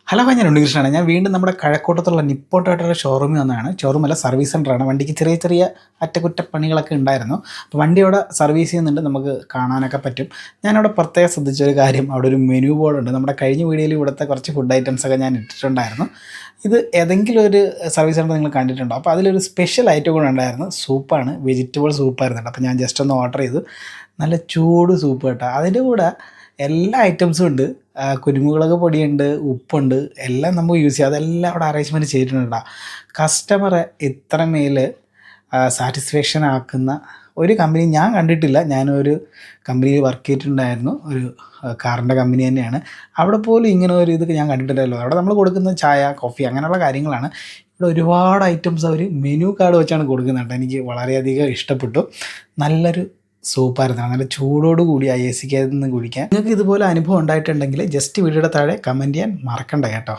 Hello, ഞാൻ ഉണ്ണികൃഷ്ണനാണ്. ഞാൻ വീണ്ടും നമ്മുടെ കഴക്കൂട്ടത്തുള്ള നിപ്പോ ടൊയോട്ടയുടെ ഷോറൂമിൽ വന്നതാണ്. ഷോറൂമല്ല, സർവീസ് സെൻ്ററാണ്. വണ്ടിക്ക് ചെറിയ ചെറിയ അറ്റകുറ്റപ്പണികളൊക്കെ ഉണ്ടായിരുന്നു. അപ്പോൾ വണ്ടി അവിടെ സർവീസ് ചെയ്യുന്നുണ്ട്, നമുക്ക് കാണാനൊക്കെ പറ്റും. ഞാനവിടെ പ്രത്യേകം ശ്രദ്ധിച്ചൊരു കാര്യം, അവിടെ ഒരു മെനു ബോർഡുണ്ട്. നമ്മുടെ കഴിഞ്ഞ വീഡിയോയിൽ ഇവിടുത്തെ കുറച്ച് ഫുഡ് ഐറ്റംസൊക്കെ ഞാൻ ഇട്ടിട്ടുണ്ടായിരുന്നു. ഇത് ഏതെങ്കിലും ഒരു സർവീസ് സെൻ്റർ നിങ്ങൾ കണ്ടിട്ടുണ്ടോ? അപ്പോൾ അതിലൊരു സ്പെഷ്യൽ ഐറ്റം കൂടെ ഉണ്ടായിരുന്നു. സൂപ്പാണ്, വെജിറ്റബിൾ സൂപ്പായിരുന്നു കേട്ടോ. അപ്പോൾ ഞാൻ ജസ്റ്റ് ഒന്ന് ഓർഡർ ചെയ്തു. നല്ല ചൂട് സൂപ്പ് കേട്ടോ. അതിൻ്റെ കൂടെ എല്ലാ ഐറ്റംസും ഉണ്ട്. കുരുമുളക് പൊടിയുണ്ട്, ഉപ്പുണ്ട്, എല്ലാം നമുക്ക് യൂസ് ചെയ്യാം. അതെല്ലാം അവിടെ അറേഞ്ച്മെൻറ്റ് ചെയ്തിട്ടുണ്ട്. കസ്റ്റമറെ ഇത്രമേൽ സാറ്റിസ്ഫാക്ഷൻ ആക്കുന്ന ഒരു കമ്പനി ഞാൻ കണ്ടിട്ടില്ല. ഞാനൊരു കമ്പനിയിൽ വർക്ക് ചെയ്തിട്ടുണ്ടായിരുന്നു, ഒരു കാറിൻ്റെ കമ്പനി തന്നെയാണ്. അവിടെ പോലും ഇങ്ങനെ ഒരു ഇത് ഞാൻ കണ്ടിട്ടില്ലല്ലോ. അവിടെ നമ്മൾ കൊടുക്കുന്ന ചായ, കോഫി അങ്ങനെയുള്ള കാര്യങ്ങളാണ്. ഇവിടെ ഒരുപാട് ഐറ്റംസ് അവർ മെനു കാർഡ് വെച്ചാണ് കൊടുക്കുന്നത് കേട്ടോ. എനിക്ക് വളരെയധികം ഇഷ്ടപ്പെട്ടു. നല്ലൊരു സൂപ്പായിരുന്നു. നല്ല ചൂടോട് കൂടി ആ എ സിക്കകത്ത് നിന്ന് കുടിക്കാൻ. നിങ്ങൾക്ക് ഇതുപോലെ അനുഭവം ഉണ്ടായിട്ടുണ്ടെങ്കിൽ ജസ്റ്റ് വീഡിയോയുടെ താഴെ കമൻറ്റ് ചെയ്യാൻ മറക്കണ്ട കേട്ടോ.